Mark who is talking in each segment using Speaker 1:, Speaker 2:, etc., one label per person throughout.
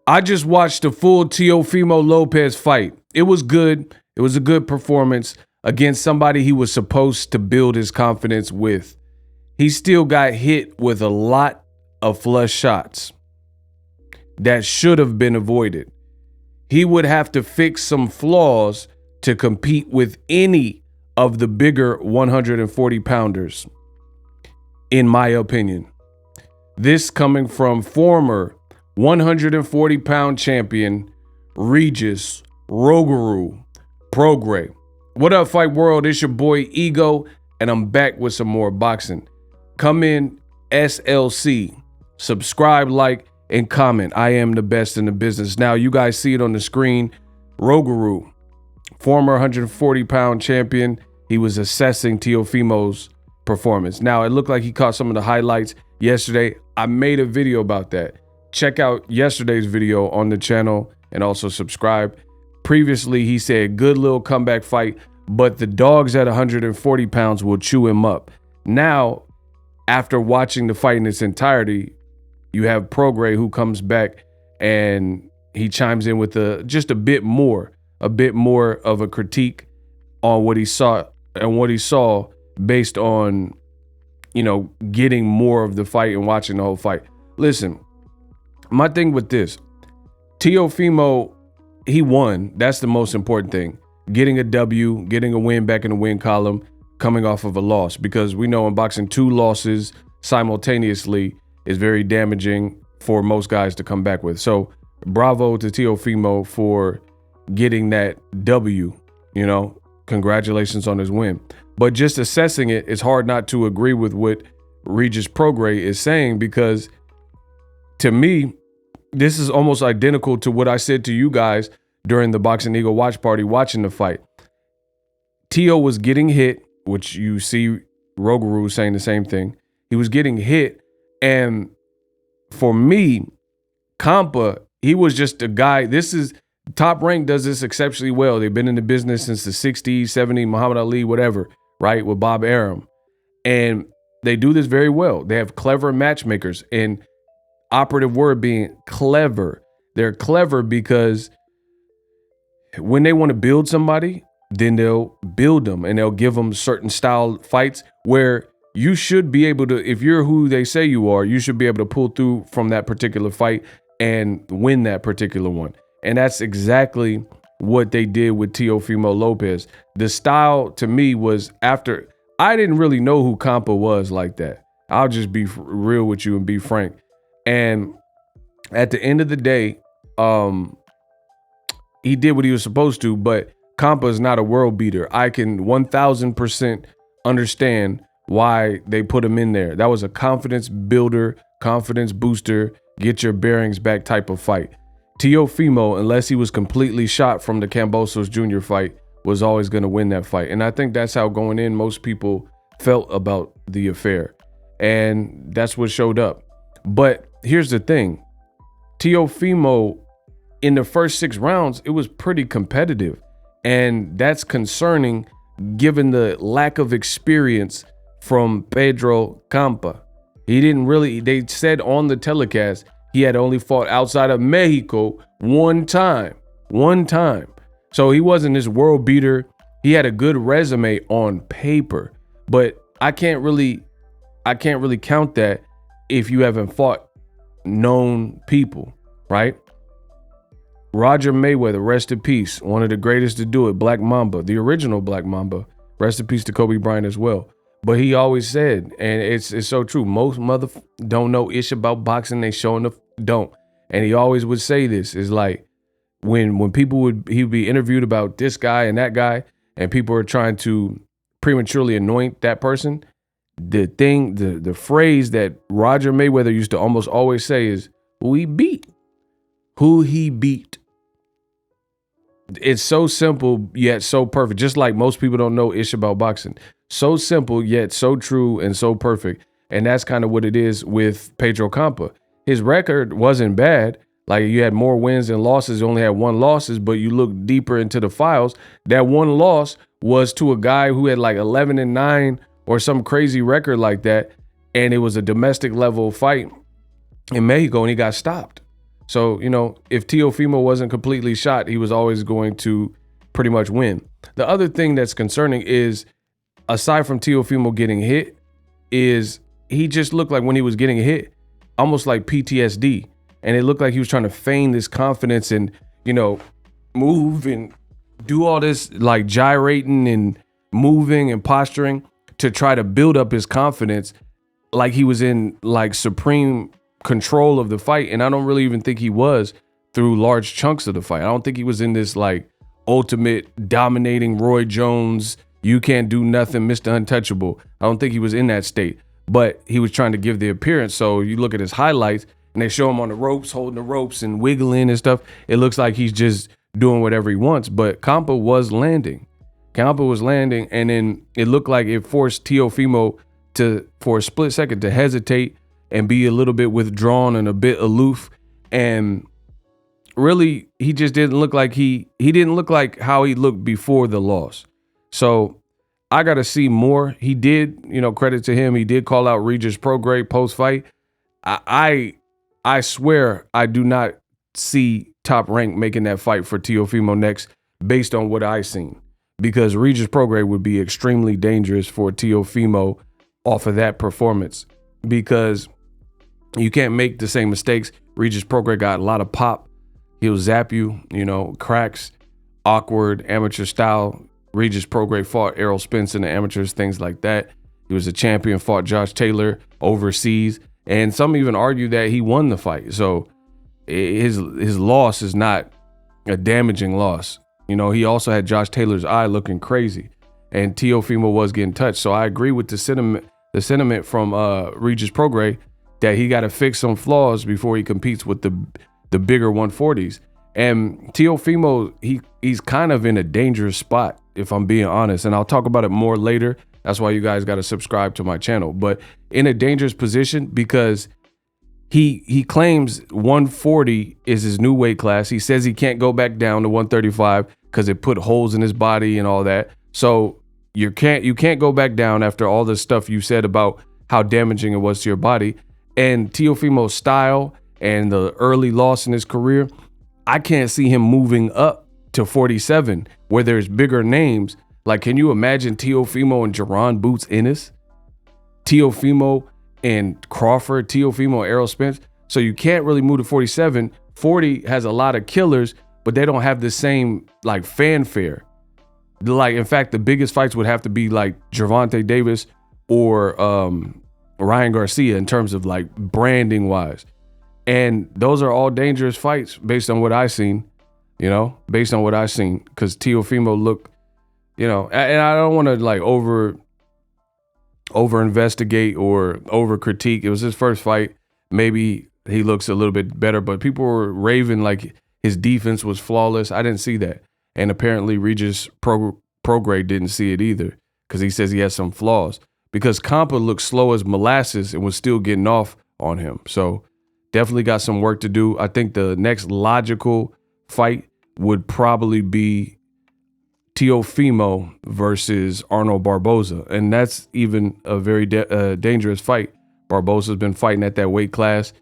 Speaker 1: I just watched the full Teofimo Lopez fight. It was good. It was a good performance against somebody he was supposed to build his confidence with. He still got hit with a lot of flush shots that should have been avoided. He would have to fix some flaws to compete with any of the bigger 140 pounders, in my opinion. This coming from former 140 pound champion Regis, Rougaru, Prograis. What up, Fight World? It's your boy Ego, and I'm back with some more boxing. Come in, SLC, subscribe, like, and comment. I am the best in the business. Now, you guys see it on the screen. Rougaru, former 140 pound champion. He was assessing Teofimo's performance. Now, it looked like he caught some of the highlights yesterday. I made a video about that. Check out yesterday's video on the channel and also subscribe. Previously, he said good little comeback fight, but the dogs at 140 pounds will chew him up. Now, after watching the fight in its entirety, you have Prograis who comes back and he chimes in with just a bit more of a critique on what he saw based on, getting more of the fight and watching the whole fight. Listen, my thing with this, Teofimo, he won. That's the most important thing. Getting a W, getting a win back in the win column, coming off of a loss. Because we know in boxing, 2 losses simultaneously is very damaging for most guys to come back with. So bravo to Teofimo for getting that W, congratulations on his win. But just assessing it, it's hard not to agree with what Regis Prograis is saying, because to me, this is almost identical to what I said to you guys during the Boxing Ego watch party watching the fight. Teo was getting hit, which you see Rougaru saying the same thing. He was getting hit, and for me, Campa, he was just a guy. This is Top Rank does this exceptionally well. They've been in the business since the 60s, 70s, Muhammad Ali, whatever, right, with Bob Arum. And they do this very well. They have clever matchmakers, and operative word being clever. They're clever because when they want to build somebody, then they'll build them and they'll give them certain style fights where you should be able to, if you're who they say you are, you should be able to pull through from that particular fight and win that particular one. And that's exactly what they did with Teofimo Lopez. The style to me was after, I didn't really know who Campa was like that. I'll just be real with you and be frank. And at the end of the day, he did what he was supposed to, but Campa is not a world beater. I can 1000% understand why they put him in there. That was a confidence builder, confidence booster, get your bearings back type of fight. Teofimo, unless he was completely shot from the Kambosos Jr. fight, was always going to win that fight. And I think that's how going in most people felt about the affair. And that's what showed up. But here's the thing. Teofimo, in the first 6 rounds, it was pretty competitive. And that's concerning given the lack of experience from Pedro Campa. He didn't really, they said on the telecast, he had only fought outside of Mexico one time. So he wasn't this world beater. He had a good resume on paper, but I can't really count that if you haven't fought known people, right? Roger Mayweather, rest in peace. One of the greatest to do it. Black Mamba, the original Black Mamba. Rest in peace to Kobe Bryant as well. But he always said, and it's so true, most don't know ish about boxing. They don't. And he always would say this, is like when people he'd be interviewed about this guy and that guy, and people are trying to prematurely anoint that person. The phrase that Roger Mayweather used to almost always say is who he beat. It's so simple yet so perfect. Just like most people don't know ish about boxing. So simple yet so true and so perfect. And that's kind of what it is with Pedro Campa. His record wasn't bad. Like, you had more wins than losses. You only had 1 losses, but you look deeper into the files. That 1 loss was to a guy who had like 11-9 or some crazy record like that. And it was a domestic level fight in Mexico, and he got stopped. So, you know, if Teofimo wasn't completely shot, he was always going to pretty much win. The other thing that's concerning is, aside from Teofimo getting hit, is he just looked like when he was getting hit, almost like PTSD. And it looked like he was trying to feign this confidence and, you know, move and do all this like gyrating and moving and posturing to try to build up his confidence like he was in like supreme control of the fight. And I don't really even think he was through large chunks of the fight. I don't think he was in this like ultimate dominating Roy Jones, you can't do nothing, Mr. Untouchable. I don't think he was in that state, but he was trying to give the appearance. So you look at his highlights and they show him on the ropes, holding the ropes and wiggling and stuff. It looks like he's just doing whatever he wants, but Campa was landing. And then it looked like it forced Teofimo to, for a split second, to hesitate and be a little bit withdrawn and a bit aloof. And really, he just didn't look like he didn't look like how he looked before the loss. So I got to see more. He did, you know, credit to him. He did call out Regis Prograis post-fight. I swear I do not see Top Rank making that fight for Teofimo next based on what I've seen, because Regis Prograis would be extremely dangerous for Teofimo off of that performance, because you can't make the same mistakes. Regis Prograis got a lot of pop. He'll zap you, you know, cracks, awkward, amateur style. Regis Prograis fought Errol Spence in the amateurs, things like that. He was a champion, fought Josh Taylor overseas. And some even argue that he won the fight. So his loss is not a damaging loss. You know, he also had Josh Taylor's eye looking crazy, and Teofimo was getting touched. So I agree with the sentiment from Regis Prograis that he got to fix some flaws before he competes with the bigger 140s. And Teofimo, he's kind of in a dangerous spot, if I'm being honest. And I'll talk about it more later. That's why you guys got to subscribe to my channel. But in a dangerous position because he claims 140 is his new weight class. He says he can't go back down to 135 because it put holes in his body and all that. So you can't go back down after all the stuff you said about how damaging it was to your body. And Teofimo's style and the early loss in his career, I can't see him moving up to 47 where there's bigger names. Like, can you imagine Teofimo and Jaron Boots Ennis? Teofimo and Crawford, Teofimo and Errol Spence. So you can't really move to 47. 40 has a lot of killers, but they don't have the same like fanfare. Like, in fact, the biggest fights would have to be like Gervonta Davis or Ryan Garcia in terms of like branding wise. And those are all dangerous fights based on what I've seen, you know, based on what I've seen, because Teofimo looked, you know, and I don't want to like over investigate or over critique. It was his first fight. Maybe he looks a little bit better, but people were raving like his defense was flawless. I didn't see that. And apparently Regis Prograis didn't see it either, because he says he has some flaws, because Campa looked slow as molasses and was still getting off on him. So definitely got some work to do. I think the next logical fight would probably be Teofimo versus Arnold Barboza. And that's even a very dangerous fight. Barboza's been fighting at that weight class.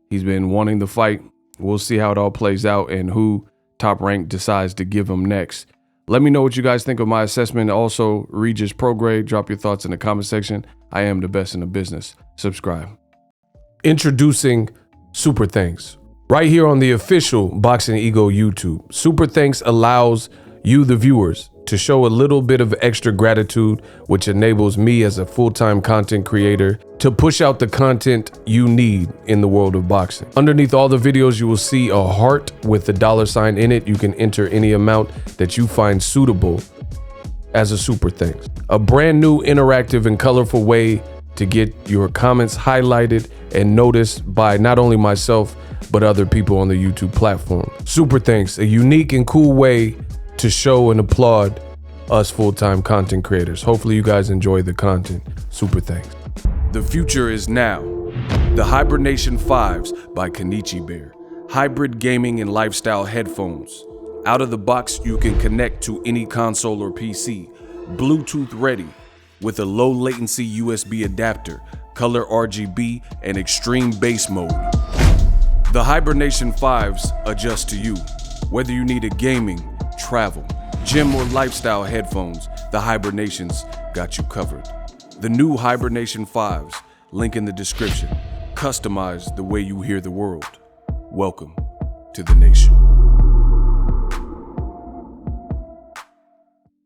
Speaker 1: He's been wanting the fight. We'll see how it all plays out and who Top Rank decides to give him next. Let me know what you guys think of my assessment. Also, Regis Prograis, drop your thoughts in the comment section. I am the best in the business. Subscribe. Introducing Super Thanks. Right here on the official Boxing Ego YouTube. Super Thanks allows you, the viewers, to show a little bit of extra gratitude, which enables me as a full-time content creator to push out the content you need in the world of boxing. Underneath all the videos, you will see a heart with the $sign in it. You can enter any amount that you find suitable as a super thanks. A brand new interactive and colorful way to get your comments highlighted and noticed by not only myself, but other people on the YouTube platform. Super thanks, a unique and cool way to show and applaud us full-time content creators. Hopefully you guys enjoy the content. Super thanks. The future is now. The Hibernation 5s by Kenichi Bear. Hybrid gaming and lifestyle headphones. Out of the box, you can connect to any console or PC. Bluetooth ready with a low latency USB adapter, color RGB, and extreme bass mode. The Hibernation 5s adjust to you. Whether you need a gaming, travel, gym, or lifestyle headphones, the Hibernations got you covered. The new Hibernation 5s, link in the description. Customize the way you hear the world. Welcome to the nation.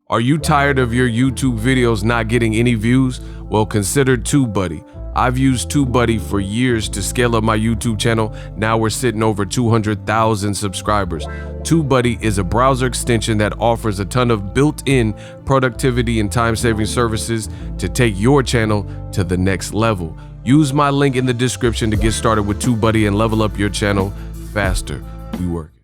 Speaker 1: Are you tired of your YouTube videos not getting any views? Well, consider TubeBuddy. I've used TubeBuddy for years to scale up my YouTube channel. Now we're sitting over 200,000 subscribers. TubeBuddy is a browser extension that offers a ton of built-in productivity and time-saving services to take your channel to the next level. Use my link in the description to get started with TubeBuddy and level up your channel faster. We work.